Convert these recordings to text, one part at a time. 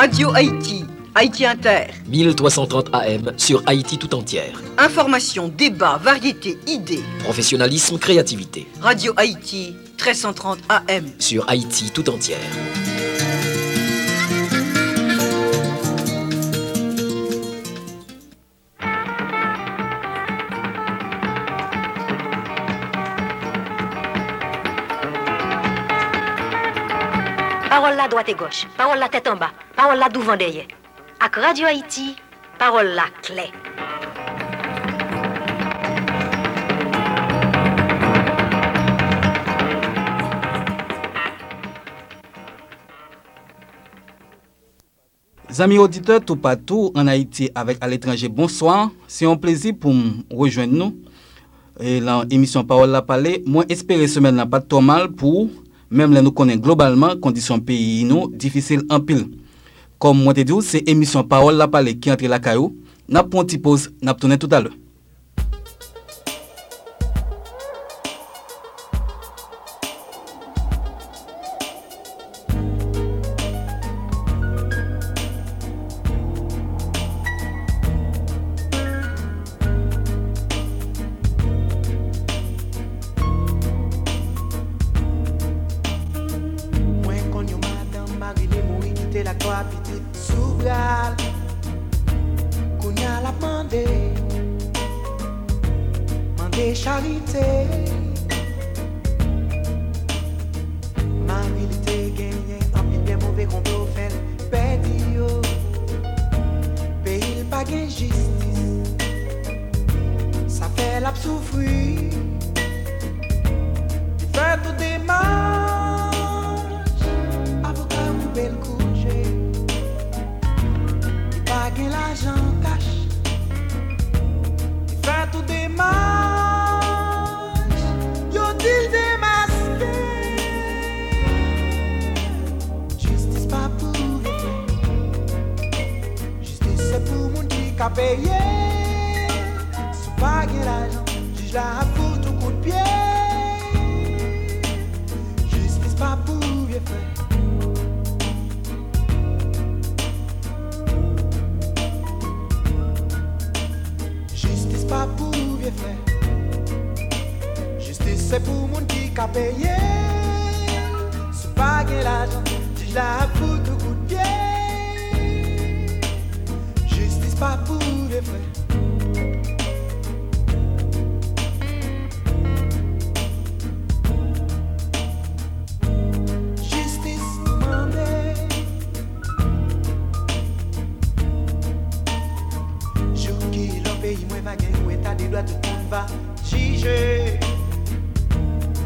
Radio Haïti, Haïti Inter. 1330 AM sur Haïti tout entière. Information, débat, variété, idées. Professionnalisme, créativité. Radio Haïti, 1330 AM. Sur Haïti tout entière. Parole la droite et gauche, parole la tête en bas, parole la devant derrière. Avec Radio Haïti, parole la clé. Amis auditeurs, tout partout en Haïti avec à l'étranger, bonsoir. C'est un plaisir pour me rejoindre nous. Et l'émission Parole la Palais, moi espérer semaine n'a pas trop mal pour même là nous connaissons globalement conditions pays nous difficiles en pile. Comme moi te dis, c'est émission Parole la Palais qui entre la caillou. N'a pas une petite pause, n'a pas tourné tout à l'heure.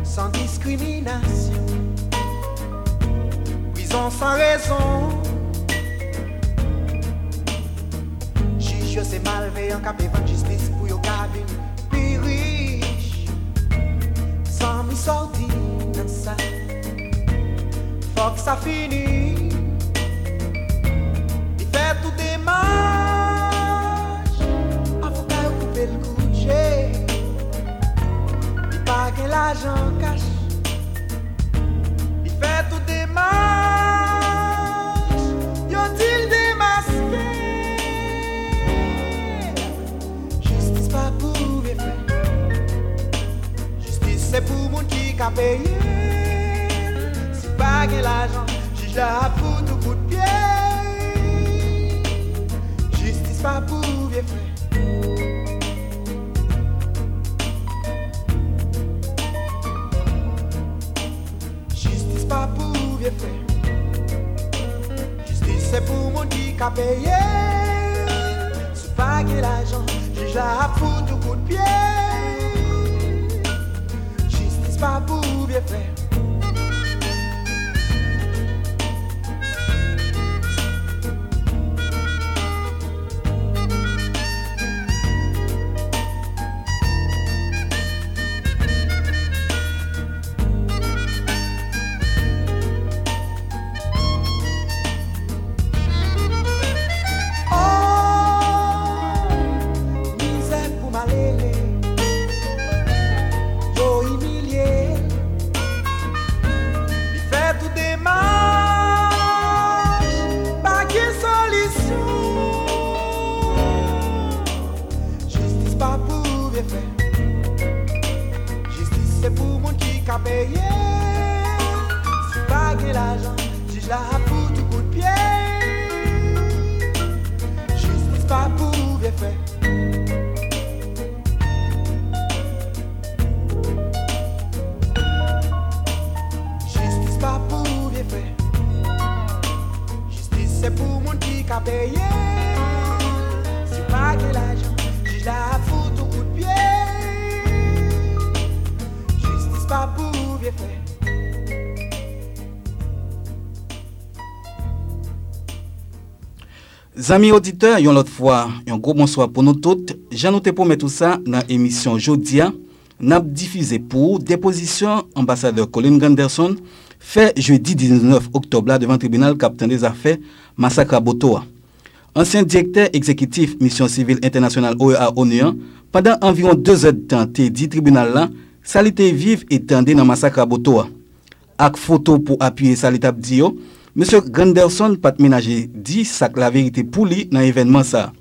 Sans discrimination, prison sans raison. Juge c'est malveillant, cap devant justice pour yo cabine plus riche. Sans mi sorti dans ça, faut que ça finisse. Il fait tout démarche, avocat couper le coucher. Pas que l'argent cache, il fait tout démarche, y'ont-il démasqué? Justice pas pour les faits, justice c'est pour moun qui a payé. Si pas que l'argent, juge la fout tout coup de pied. Justice pas pour les faits. Pas pour bien faire. Justice c'est pour mon qui a payé. C'est pas que l'argent, juge la fout tout coup de pied. Justice pas pour bien faire. c'est pour mon qui a payé. Si pas que l'argent, juge la pour tout coup de pied. Justice pas pour bien fait. Justice pas pour bien fait. Justice c'est pour mon qui a payé. Si pas que l'argent, juge la pour tout coup de pied. Justice pas pour bien fait. Amis auditeurs, yon l'autre fois, un gros bonsoir pour nous toutes. J'en noté pour mettre tout ça dans l'émission Jodia, n'a diffusé pour déposition ambassadeur Colin Ganderson fait jeudi 19 octobre devant le tribunal capitaine des affaires Massacre à Botoa. Ancien directeur exécutif mission civile internationale OEA ONU, pendant environ 2 heures de temps, t'es dit tribunal là, salité vive et tendée dans Massacre à Botoa. Avec photo pour appuyer salité dio. Monsieur Ganderson pas ménager dit ça la vérité pour lui dans l'événement ça.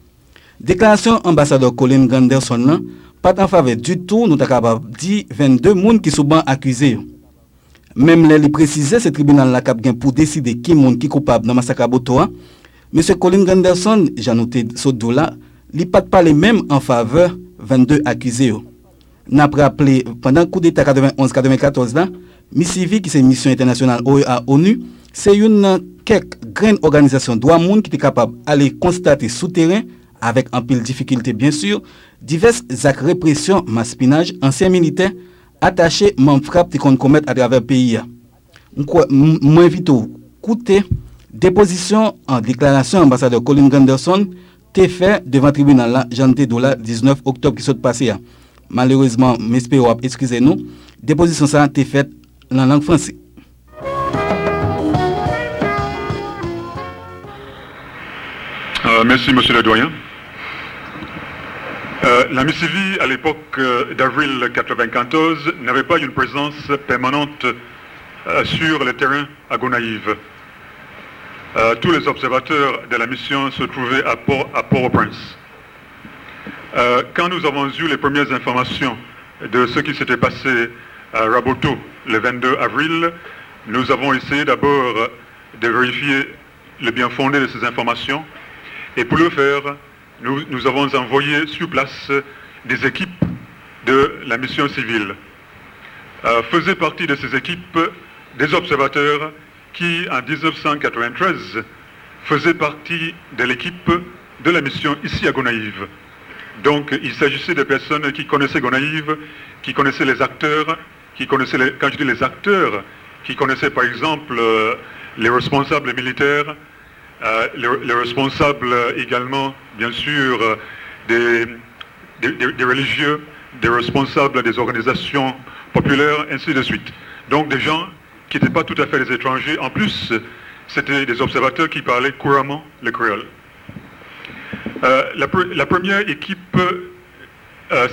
Déclaration ambassadeur Colin Ganderson là, pas en faveur du tout, nous sommes capables de dire 22 personnes qui sont accusés. Même les préciser ce tribunal là cap pour décider qui monde qui coupable dans massacre à Botoa. Monsieur Colin Ganderson, j'ai noté ce dos là, il pas parler même en faveur 22 accusés. N'a rappelé pendant le coup d'état 91-94 là, MISIVI qui c'est mission internationale OEA ONU, c'est une quelques grandes organisations de droits monde qui est capable d'aller constater souterrain avec un pile de difficultés bien sûr, diverses actes répression, maspinage, anciens militaires attachés, membres frappes qui qu'on commettre à travers le pays. Moi invite au écouter déposition en déclaration ambassadeur Colin Ganderson t'est fait devant le tribunal là, janvier 19 octobre qui s'est passé. Malheureusement, m'espérons, excusez-nous, déposition ça t'est faite en langue française. Merci, monsieur le doyen. La MISIVI, à l'époque d'avril 1994, n'avait pas une présence permanente sur le terrain à Gonaïves. Tous les observateurs de la mission se trouvaient à Port-au-Prince. Quand nous avons eu les premières informations de ce qui s'était passé à Raboto le 22 avril, nous avons essayé d'abord de vérifier le bien fondé de ces informations. Et pour le faire, nous avons envoyé sur place des équipes de la mission civile. Faisaient partie de ces équipes des observateurs qui, en 1993, faisaient partie de l'équipe de la mission ici à Gonaïves. Donc, il s'agissait de personnes qui connaissaient Gonaïves, qui connaissaient les acteurs, quand je dis les acteurs, qui connaissaient par exemple les responsables militaires, les responsables également, bien sûr, des religieux, des responsables des organisations populaires, ainsi de suite. Donc des gens qui n'étaient pas tout à fait des étrangers. En plus, c'était des observateurs qui parlaient couramment le créole. La première équipe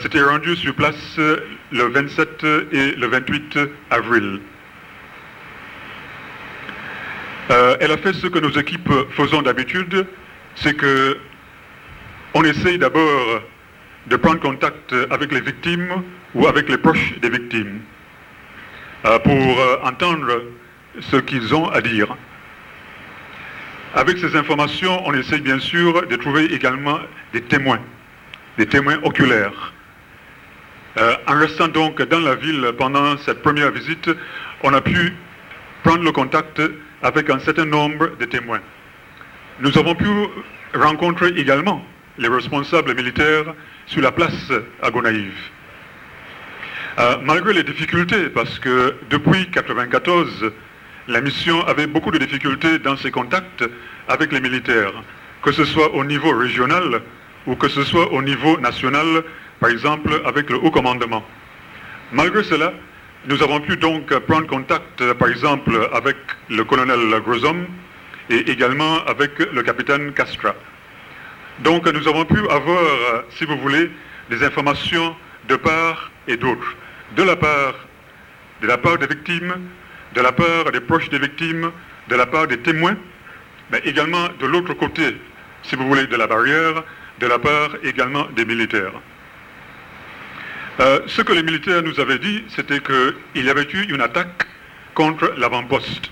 s'était rendue sur place le 27 et le 28 avril. Elle a fait ce que nos équipes faisons d'habitude, c'est que on essaye d'abord de prendre contact avec les victimes ou avec les proches des victimes pour entendre ce qu'ils ont à dire. Avec ces informations, on essaye bien sûr de trouver également des témoins oculaires. En restant donc dans la ville pendant cette première visite, on a pu prendre le contact avec un certain nombre de témoins. Nous avons pu rencontrer également les responsables militaires sur la place à Gonaïves. Malgré les difficultés, parce que depuis 1994, la mission avait beaucoup de difficultés dans ses contacts avec les militaires, que ce soit au niveau régional ou que ce soit au niveau national, par exemple avec le haut commandement. Malgré cela, nous avons pu donc prendre contact, par exemple, avec le colonel Grozom et également avec le capitaine Castra. Donc nous avons pu avoir, si vous voulez, des informations de part et d'autre. De la part des victimes, de la part des proches des victimes, de la part des témoins, mais également de l'autre côté, si vous voulez, de la barrière, de la part également des militaires. Ce que les militaires nous avaient dit, c'était qu'il y avait eu une attaque contre l'avant-poste.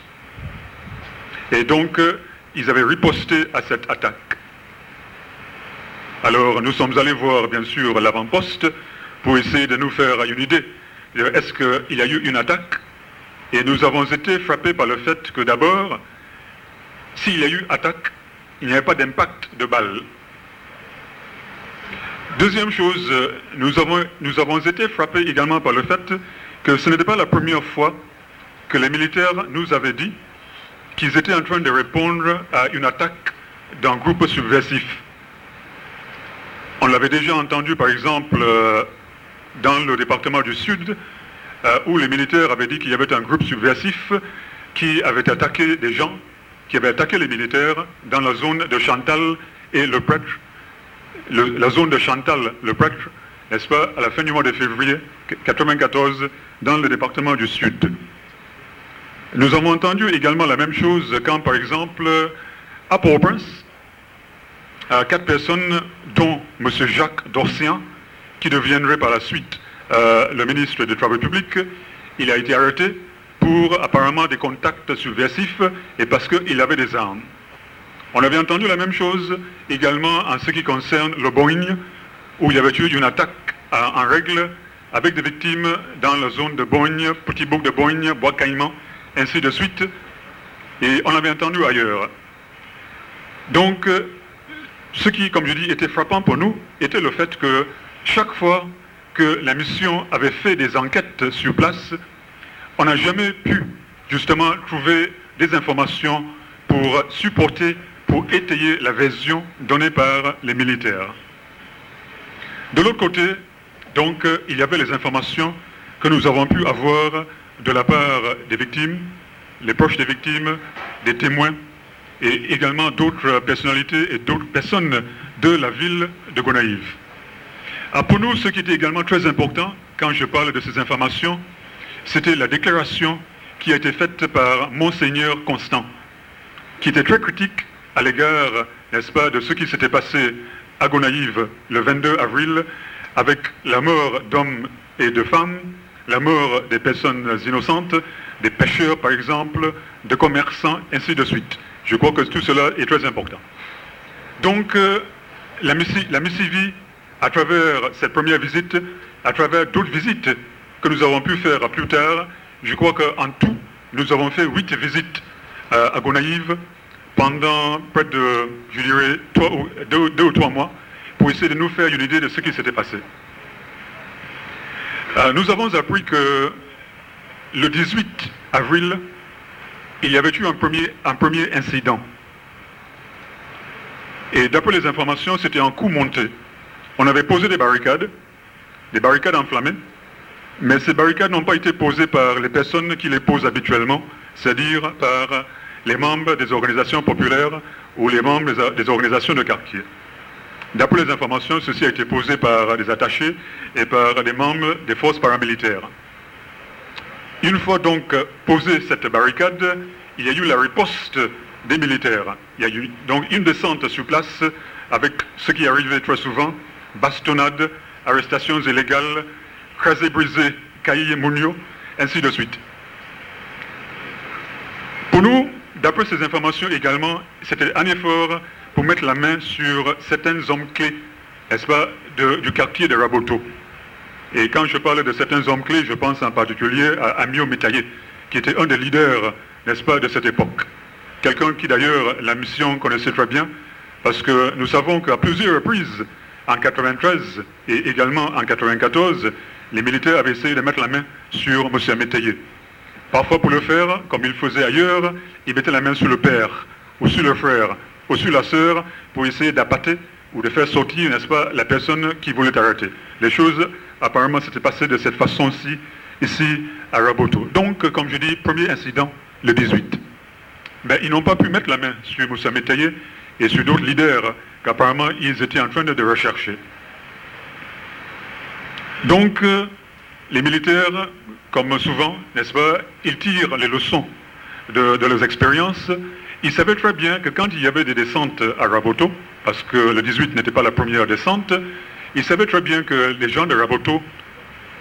Et donc, ils avaient riposté à cette attaque. Alors, nous sommes allés voir, bien sûr, l'avant-poste pour essayer de nous faire une idée. Est-ce qu'il y a eu une attaque? Et nous avons été frappés par le fait que d'abord, s'il y a eu attaque, il n'y avait pas d'impact de balles. Deuxième chose, nous avons été frappés également par le fait que ce n'était pas la première fois que les militaires nous avaient dit qu'ils étaient en train de répondre à une attaque d'un groupe subversif. On l'avait déjà entendu par exemple dans le département du Sud, où les militaires avaient dit qu'il y avait un groupe subversif qui avait attaqué des gens, qui avait attaqué les militaires dans la zone de Chantal et le prêtre. La zone de Chantal, le prêtre, n'est-ce pas, à la fin du mois de février 1994, dans le département du Sud. Nous avons entendu également la même chose quand, par exemple, à Port-au-Prince, 4 personnes, dont M. Jacques Dorsian, qui deviendrait par la suite le ministre des Travaux publics, il a été arrêté pour apparemment des contacts subversifs et parce qu'il avait des armes. On avait entendu la même chose également en ce qui concerne le Boigne, où il y avait eu une attaque en règle avec des victimes dans la zone de Boigne, Petit Bouc de Boigne, Bois Caïman, ainsi de suite. Et on l'avait entendu ailleurs. Donc, ce qui, comme je dis, était frappant pour nous, était le fait que chaque fois que la mission avait fait des enquêtes sur place, on n'a jamais pu justement trouver des informations pour supporter, pour étayer la version donnée par les militaires. De l'autre côté, donc, il y avait les informations que nous avons pu avoir de la part des victimes, les proches des victimes, des témoins, et également d'autres personnalités et d'autres personnes de la ville de Gonaïves. Pour nous, ce qui était également très important, quand je parle de ces informations, c'était la déclaration qui a été faite par Monseigneur Constant, qui était très critique à l'égard, n'est-ce pas, de ce qui s'était passé à Gonaïves le 22 avril, avec la mort d'hommes et de femmes, la mort des personnes innocentes, des pêcheurs par exemple, de commerçants, ainsi de suite. Je crois que tout cela est très important. Donc, la Missivie, à travers cette première visite, à travers d'autres visites que nous avons pu faire plus tard, je crois qu'en tout, nous avons fait 8 visites à Gonaïves pendant près de, je dirais, 2 ou 3 mois, pour essayer de nous faire une idée de ce qui s'était passé. Nous avons appris que le 18 avril, il y avait eu un premier incident. Et d'après les informations, c'était un coup monté. On avait posé des barricades enflammées, mais ces barricades n'ont pas été posées par les personnes qui les posent habituellement, c'est-à-dire par les membres des organisations populaires ou les membres des organisations de quartier. D'après les informations, ceci a été posé par des attachés et par des membres des forces paramilitaires. Une fois donc posée cette barricade, il y a eu la riposte des militaires. Il y a eu donc une descente sur place avec ce qui arrivait très souvent, bastonnades, arrestations illégales, crasés, brisés, caillis, mounios, ainsi de suite. Pour nous, d'après ces informations également, c'était un effort pour mettre la main sur certains hommes clés, n'est-ce pas, du quartier de Raboto. Et quand je parle de certains hommes clés, je pense en particulier à Amio Métaillé, qui était un des leaders, n'est-ce pas, de cette époque. Quelqu'un qui d'ailleurs la mission connaissait très bien, parce que nous savons qu'à plusieurs reprises, en 93 et également en 94, les militaires avaient essayé de mettre la main sur M. Métaillé. Parfois pour le faire, comme ils faisaient ailleurs, ils mettaient la main sur le père, ou sur le frère, ou sur la sœur, pour essayer d'appâter ou de faire sortir, n'est-ce pas, la personne qui voulait arrêter. Les choses, apparemment, s'étaient passées de cette façon-ci, ici, à Raboto. Donc, comme je dis, premier incident, le 18. Ben, ils n'ont pas pu mettre la main sur Moussa Métaillé et sur d'autres leaders qu'apparemment ils étaient en train de rechercher. Donc, les militaires, comme souvent, n'est-ce pas, ils tirent les leçons de leurs expériences. Ils savaient très bien que quand il y avait des descentes à Raboto, parce que le 18 n'était pas la première descente, ils savaient très bien que les gens de Raboto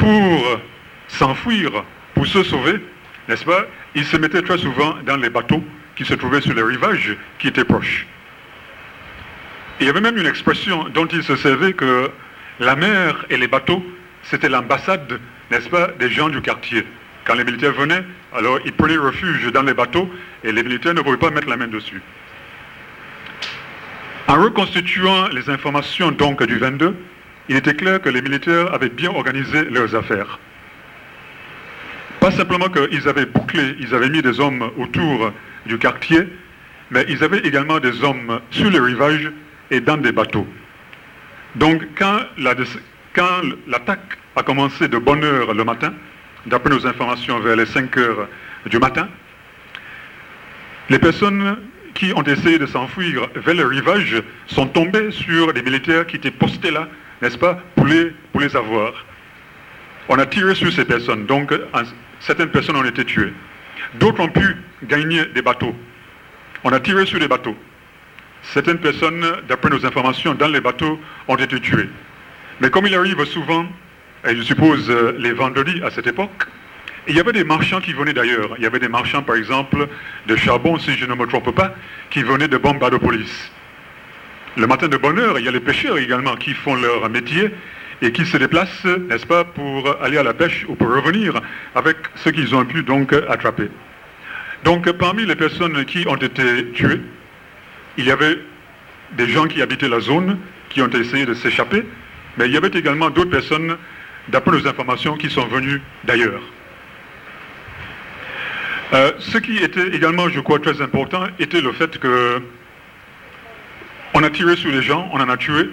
pour s'enfuir, pour se sauver, n'est-ce pas, ils se mettaient très souvent dans les bateaux qui se trouvaient sur les rivages qui étaient proches. Il y avait même une expression dont ils se servaient que la mer et les bateaux, c'était l'ambassade, n'est-ce pas, des gens du quartier. Quand les militaires venaient, alors ils prenaient refuge dans les bateaux et les militaires ne pouvaient pas mettre la main dessus. En reconstituant les informations donc du 22, il était clair que les militaires avaient bien organisé leurs affaires. Pas simplement qu'ils avaient bouclé, ils avaient mis des hommes autour du quartier, mais ils avaient également des hommes sur les rivages et dans des bateaux. Donc quand l'attaque a commencé de bonne heure le matin, d'après nos informations vers les 5 heures du matin, les personnes qui ont essayé de s'enfuir vers le rivage sont tombées sur des militaires qui étaient postés là, n'est-ce pas, pour les avoir. On a tiré sur ces personnes, donc certaines personnes ont été tuées. D'autres ont pu gagner des bateaux. On a tiré sur les bateaux. Certaines personnes, d'après nos informations, dans les bateaux, ont été tuées. Mais comme il arrive souvent, et je suppose les vendredis à cette époque, il y avait des marchands qui venaient d'ailleurs. Il y avait des marchands, par exemple, de charbon, si je ne me trompe pas, qui venaient de Bombardopolis. Le matin de bonne heure, il y a les pêcheurs également qui font leur métier et qui se déplacent, n'est-ce pas, pour aller à la pêche ou pour revenir avec ce qu'ils ont pu donc attraper. Donc parmi les personnes qui ont été tuées, il y avait des gens qui habitaient la zone, qui ont essayé de s'échapper, mais il y avait également d'autres personnes, d'après nos informations, qui sont venues d'ailleurs. Ce qui était également, je crois, très important, était le fait que on a tiré sur les gens, on en a tué.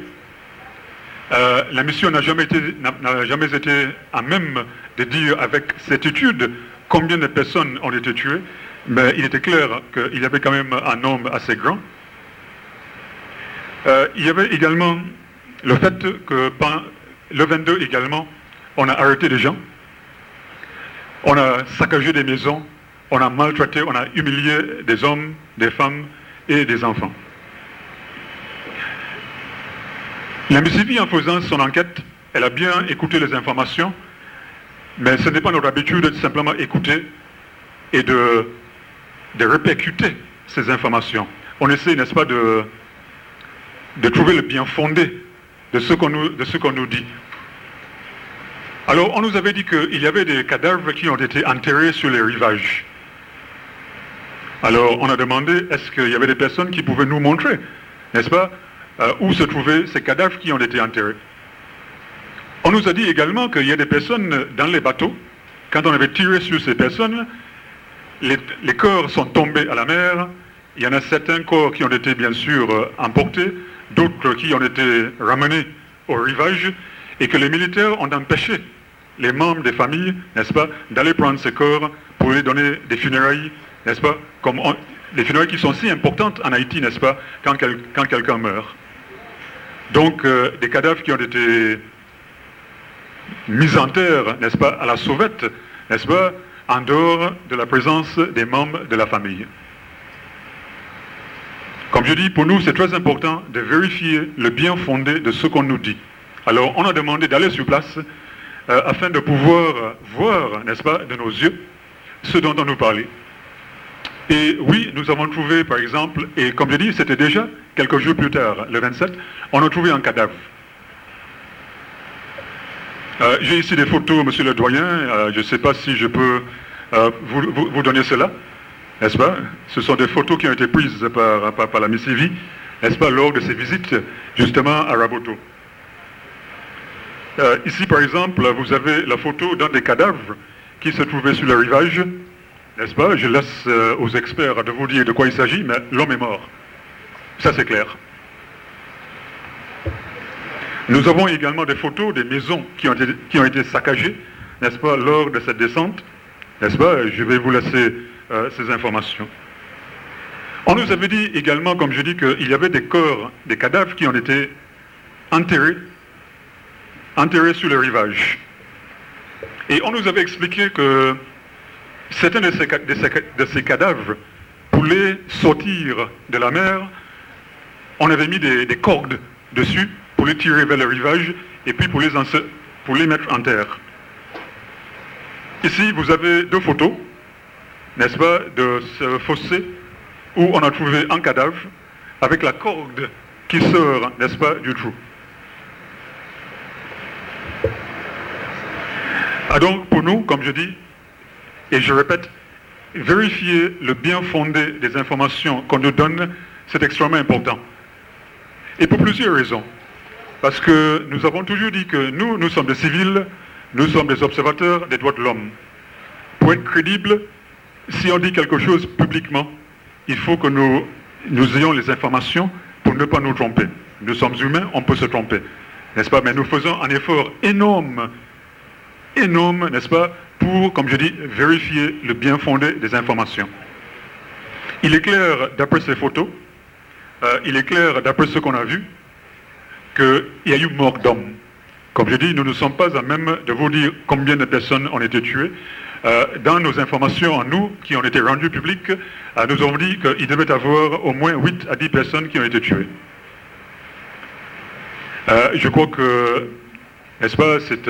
La mission n'a jamais été à même de dire avec certitude combien de personnes ont été tuées, mais il était clair qu'il y avait quand même un nombre assez grand. Il y avait également le fait que le 22 également, on a arrêté des gens, on a saccagé des maisons, on a maltraité, on a humilié des hommes, des femmes et des enfants. La MCV, en faisant son enquête, elle a bien écouté les informations, mais ce n'est pas notre habitude de simplement écouter et de répercuter ces informations. On essaie, n'est-ce pas, de trouver le bien fondé de ce qu'on nous dit. Alors, on nous avait dit qu'il y avait des cadavres qui ont été enterrés sur les rivages. Alors, on a demandé, est-ce qu'il y avait des personnes qui pouvaient nous montrer, n'est-ce pas, où se trouvaient ces cadavres qui ont été enterrés. On nous a dit également qu'il y a des personnes dans les bateaux, quand on avait tiré sur ces personnes, les corps sont tombés à la mer, il y en a certains corps qui ont été bien sûr emportés, d'autres qui ont été ramenés au rivage, et que les militaires ont empêché les membres des familles, n'est-ce pas, d'aller prendre ces corps pour les donner des funérailles, n'est-ce pas, comme les funérailles qui sont si importantes en Haïti, n'est-ce pas, quand quelqu'un meurt. Donc, des cadavres qui ont été mis en terre, n'est-ce pas, à la sauvette, n'est-ce pas, en dehors de la présence des membres de la famille. Comme je dis, pour nous, c'est très important de vérifier le bien fondé de ce qu'on nous dit. Alors, on a demandé d'aller sur place afin de pouvoir voir, n'est-ce pas, de nos yeux, ce dont on nous parlait. Et oui, nous avons trouvé, par exemple, et comme je dis, c'était déjà quelques jours plus tard, le 27, on a trouvé un cadavre. J'ai ici des photos, monsieur le doyen, je ne sais pas si je peux vous donner cela, n'est-ce pas? Ce sont des photos qui ont été prises par la MCV, n'est-ce pas, lors de ses visites, justement, à Raboto. Ici, par exemple, vous avez la photo d'un des cadavres qui se trouvait sur le rivage, n'est-ce pas? Je laisse aux experts de vous dire de quoi il s'agit, mais l'homme est mort. Ça, c'est clair. Nous avons également des photos des maisons qui ont été saccagées, n'est-ce pas, lors de cette descente, n'est-ce pas? Je vais vous laisser ces informations. On nous avait dit également, comme je dis, qu'il y avait des corps, des cadavres qui ont été enterrés sur le rivage. Et on nous avait expliqué que certains de ces cadavres, pour les sortir de la mer, on avait mis des cordes dessus pour les tirer vers le rivage et puis pour les mettre en terre. Ici, vous avez deux photos, n'est-ce pas, de ce fossé où on a trouvé un cadavre avec la corde qui sort, n'est-ce pas, du trou. Ah donc, pour nous, comme je dis, et je répète, vérifier le bien fondé des informations qu'on nous donne, c'est extrêmement important. Et pour plusieurs raisons. Parce que nous avons toujours dit que nous sommes des civils, nous sommes des observateurs des droits de l'homme. Pour être crédible, si on dit quelque chose publiquement, il faut que nous ayons les informations pour ne pas nous tromper. Nous sommes humains, on peut se tromper, n'est-ce pas? Mais nous faisons un effort énorme, n'est-ce pas, pour, comme je dis, vérifier le bien fondé des informations. Il est clair, d'après ces photos, il est clair, d'après ce qu'on a vu, qu'il y a eu mort d'hommes. Comme je dis, nous ne sommes pas à même de vous dire combien de personnes ont été tuées. Dans nos informations, nous, qui ont été rendues publiques, nous avons dit qu'il devait y avoir au moins 8 à 10 personnes qui ont été tuées. Je crois que, n'est-ce pas, c'est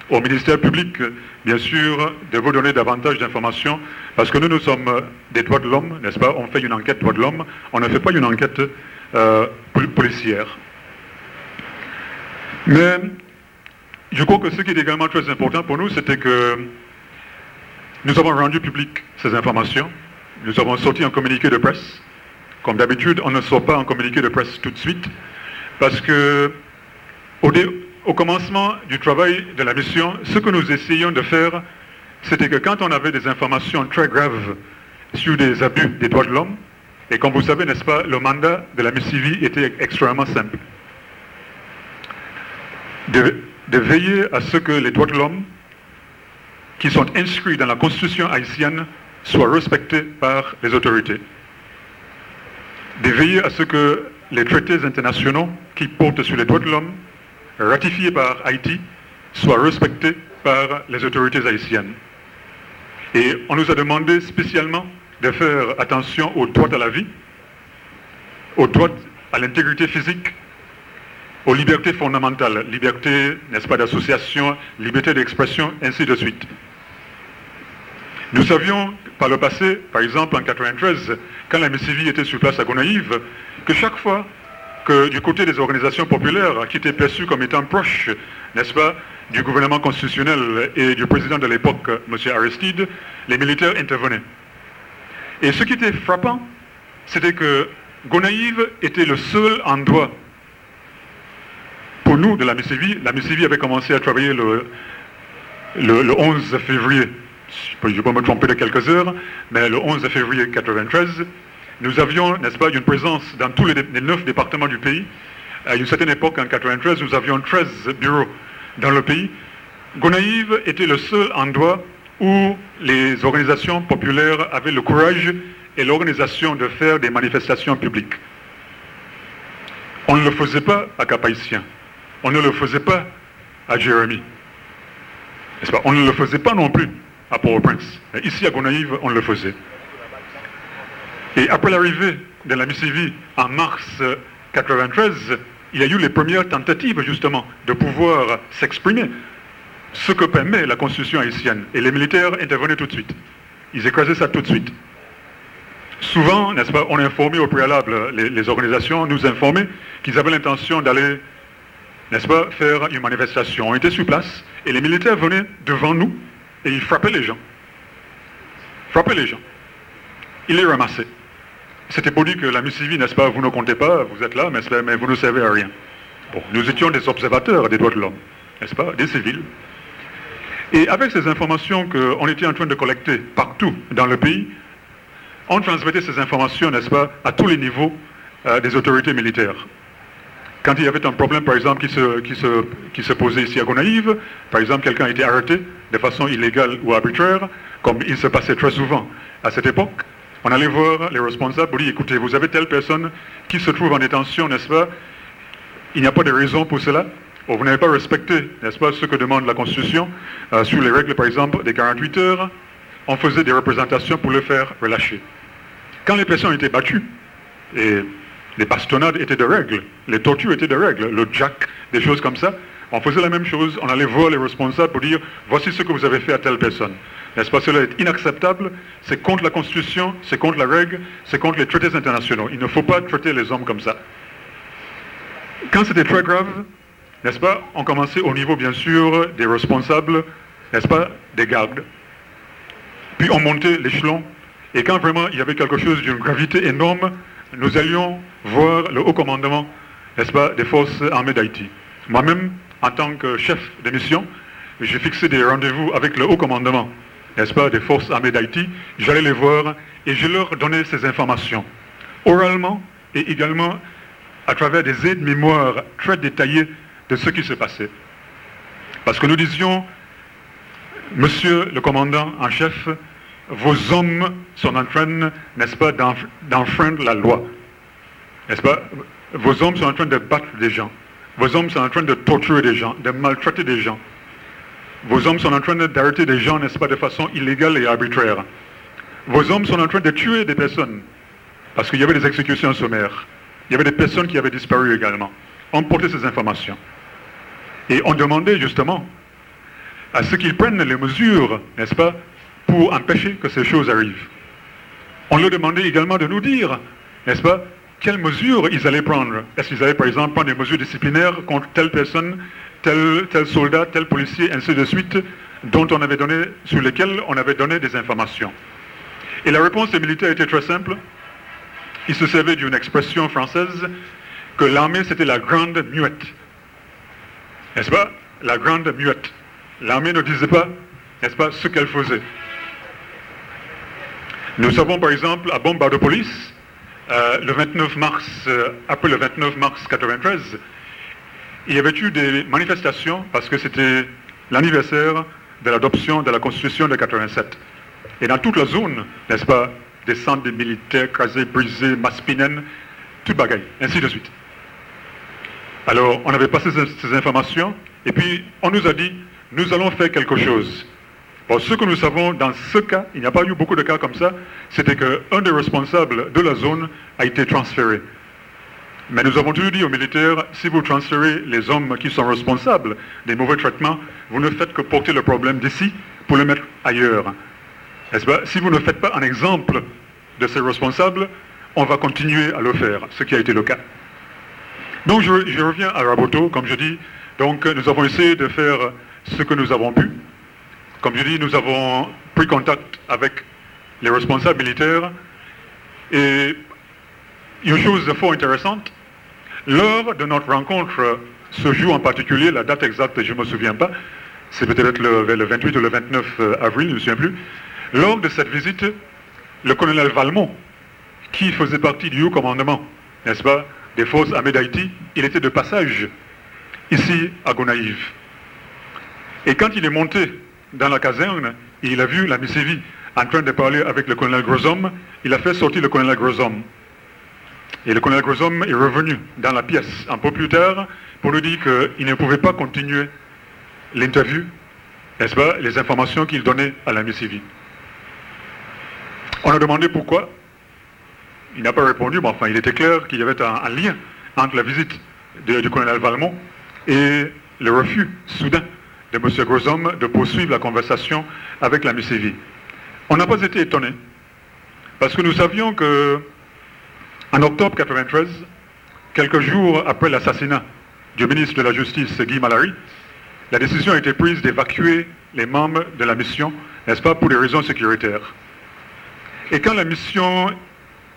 au ministère public, bien sûr, de vous donner davantage d'informations, parce que nous sommes des droits de l'homme, n'est-ce pas? On fait une enquête droits de l'homme, on ne fait pas une enquête policière. Mais je crois que ce qui est également très important pour nous, c'était que nous avons rendu public ces informations. Nous avons sorti un communiqué de presse. Comme d'habitude, on ne sort pas un communiqué de presse tout de suite, parce que au commencement du travail de la mission, ce que nous essayions de faire, c'était que quand on avait des informations très graves sur des abus des droits de l'homme, et comme vous savez, n'est-ce pas, le mandat de la MCV était extrêmement simple. De veiller à ce que les droits de l'homme qui sont inscrits dans la Constitution haïtienne soient respectés par les autorités. De veiller à ce que les traités internationaux qui portent sur les droits de l'homme, ratifiés par Haïti, soient respectés par les autorités haïtiennes. Et on nous a demandé spécialement de faire attention aux droits à la vie, aux droits à l'intégrité physique, aux libertés fondamentales, liberté, n'est-ce pas, d'association, liberté d'expression, ainsi de suite. Nous savions par le passé, par exemple en 1993, quand la MCV était sur place à Gonaïve, que chaque fois que du côté des organisations populaires qui étaient perçues comme étant proches, n'est-ce pas, du gouvernement constitutionnel et du président de l'époque, M. Aristide, les militaires intervenaient. Et ce qui était frappant, c'était que Gonaïve était le seul endroit pour nous de la MCV avait commencé à travailler le 11 février, je ne vais pas me tromper de quelques heures, mais le 11 février 1993, nous avions, n'est-ce pas, une présence dans tous les 9 départements du pays. À une certaine époque, en 1993, nous avions 13 bureaux dans le pays. Gonaïve était le seul endroit où les organisations populaires avaient le courage et l'organisation de faire des manifestations publiques. On ne le faisait pas à Cap-Haïtien. On ne le faisait pas à Jérémie. N'est-ce pas? On ne le faisait pas non plus à Port-au-Prince. Ici à Gonaïve, on le faisait. Et après l'arrivée de la MCV en mars 1993, il y a eu les premières tentatives justement de pouvoir s'exprimer, ce que permet la constitution haïtienne. Et les militaires intervenaient tout de suite. Ils écrasaient ça tout de suite. Souvent, n'est-ce pas, on informait au préalable, les organisations nous informaient qu'ils avaient l'intention d'aller, n'est-ce pas, faire une manifestation. On était sur place et les militaires venaient devant nous et ils frappaient les gens. Frappaient les gens. Ils les ramassaient. C'était pour dire que la MCV, n'est-ce pas, vous ne comptez pas, vous êtes là, mais vous ne servez à rien. Bon, nous étions des observateurs des droits de l'homme, n'est-ce pas, des civils. Et avec ces informations qu'on était en train de collecter partout dans le pays, on transmettait ces informations, n'est-ce pas, à tous les niveaux des autorités militaires. Quand il y avait un problème, par exemple, qui se posait ici à Gonaïve, par exemple, quelqu'un a été arrêté de façon illégale ou arbitraire, comme il se passait très souvent à cette époque, on allait voir les responsables pour dire, écoutez, vous avez telle personne qui se trouve en détention, n'est-ce pas? Il n'y a pas de raison pour cela. Ou vous n'avez pas respecté, n'est-ce pas, ce que demande la Constitution, sur les règles, par exemple, des 48 heures, on faisait des représentations pour le faire relâcher. Quand les personnes étaient battues, et les bastonnades étaient de règles, les tortures étaient de règles, le jack, des choses comme ça, On faisait la même chose, on allait voir les responsables pour dire voici ce que vous avez fait à telle personne. N'est-ce pas? Cela est inacceptable, c'est contre la Constitution, c'est contre la règle, c'est contre les traités internationaux. Il ne faut pas traiter les hommes comme ça. Quand c'était très grave, n'est-ce pas, on commençait au niveau bien sûr des responsables, n'est-ce pas, des gardes. Puis on montait l'échelon, et quand vraiment il y avait quelque chose d'une gravité énorme, nous allions voir le haut commandement, n'est-ce pas, des forces armées d'Haïti. Moi-même, en tant que chef de mission, j'ai fixé des rendez-vous avec le haut commandement, n'est-ce pas, des forces armées d'Haïti. J'allais les voir et je leur donnais ces informations, oralement et également à travers des aides-mémoires très détaillées de ce qui se passait. Parce que nous disions, monsieur le commandant en chef, vos hommes sont en train, n'est-ce pas, d'enfreindre la loi. N'est-ce pas? Vos hommes sont en train de battre des gens. Vos hommes sont en train de torturer des gens, de maltraiter des gens. Vos hommes sont en train d'arrêter des gens, n'est-ce pas, de façon illégale et arbitraire. Vos hommes sont en train de tuer des personnes. Parce qu'il y avait des exécutions sommaires. Il y avait des personnes qui avaient disparu également. On portait ces informations. Et on demandait justement à ceux qu'ils prennent les mesures, n'est-ce pas, pour empêcher que ces choses arrivent. On leur demandait également de nous dire, n'est-ce pas, quelles mesures ils allaient prendre. Est-ce qu'ils allaient par exemple prendre des mesures disciplinaires contre telle personne, tel soldat, tel policier, ainsi de suite, sur lesquels on avait donné des informations. Et la réponse des militaires était très simple. Ils se servaient d'une expression française que l'armée c'était la grande muette. N'est-ce pas? La grande muette. L'armée ne disait pas, n'est-ce pas, ce qu'elle faisait. Nous savons par exemple à Bombardopolis, le 29 mars, après le 29 mars 1993, il y avait eu des manifestations parce que c'était l'anniversaire de l'adoption de la Constitution de 87. Et dans toute la zone, n'est-ce pas, des centres des militaires, crasés, brisés, Maspinen, tout bagaille, ainsi de suite. Alors, on avait passé ces informations, et puis on nous a dit, nous allons faire quelque chose. Bon, ce que nous savons dans ce cas, il n'y a pas eu beaucoup de cas comme ça, c'était qu'un des responsables de la zone a été transféré. Mais nous avons toujours dit aux militaires, si vous transférez les hommes qui sont responsables des mauvais traitements, vous ne faites que porter le problème d'ici pour le mettre ailleurs. N'est-ce pas? Si vous ne faites pas un exemple de ces responsables, on va continuer à le faire, ce qui a été le cas. Donc je reviens à Raboto, comme je dis, donc nous avons essayé de faire ce que nous avons pu. Comme je dis, nous avons pris contact avec les responsables militaires et une chose fort intéressante, lors de notre rencontre, ce jour en particulier, la date exacte, je ne me souviens pas, c'est peut-être le 28 ou le 29 avril, je ne me souviens plus. Lors de cette visite, le colonel Valmont, qui faisait partie du haut commandement, n'est-ce pas, des forces armées d'Haïti, il était de passage ici à Gonaïve. Et quand il est monté dans la caserne, il a vu la Missivi en train de parler avec le colonel Groshomme, il a fait sortir le colonel Groshomme. Et le colonel Groshomme est revenu dans la pièce un peu plus tard pour nous dire qu'il ne pouvait pas continuer l'interview, n'est-ce pas, les informations qu'il donnait à la Missivi. On a demandé pourquoi. Il n'a pas répondu, mais enfin il était clair qu'il y avait un lien entre la visite du colonel Valmont et le refus soudain de M. Groshomme de poursuivre la conversation avec la Missivi. On n'a pas été étonnés, parce que nous savions que en octobre 1993, quelques jours après l'assassinat du ministre de la Justice, Guy Malary, la décision a été prise d'évacuer les membres de la mission, n'est-ce pas, pour des raisons sécuritaires. Et quand la mission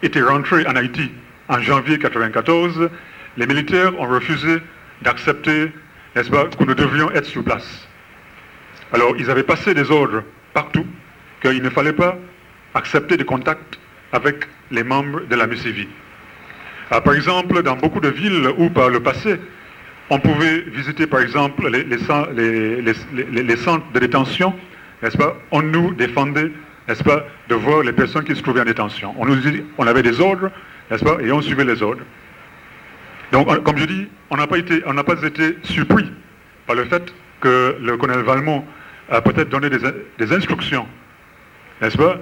était rentrée en Haïti en janvier 1994, les militaires ont refusé d'accepter, n'est-ce pas, que nous devions être sur place. Alors, ils avaient passé des ordres partout qu'il ne fallait pas accepter des contacts avec les membres de la Missivi. Par exemple, dans beaucoup de villes où par le passé, on pouvait visiter par exemple les centres de détention, n'est-ce pas, on nous défendait, n'est-ce pas, de voir les personnes qui se trouvaient en détention. On avait des ordres, n'est-ce pas, et on suivait les ordres. Donc, comme je dis, on n'a pas été surpris par le fait que le colonel Valmont a peut-être donné des instructions, n'est-ce pas,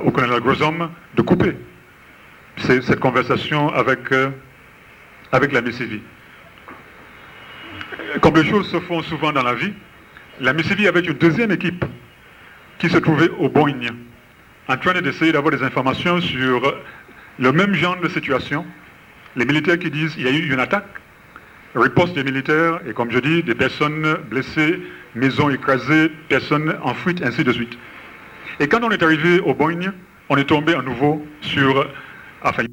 au colonel Groshomme de couper cette conversation avec la Missivi. Comme les choses se font souvent dans la vie, la MICIVI avait une deuxième équipe qui se trouvait au Boigne, en train d'essayer d'avoir des informations sur le même genre de situation. Les militaires qui disent qu'il y a eu une attaque, riposte des militaires, et comme je dis, des personnes blessées, maisons écrasées, personnes en fuite, ainsi de suite. Et quand on est arrivé au Boigne, on est tombé à nouveau sur... Enfin,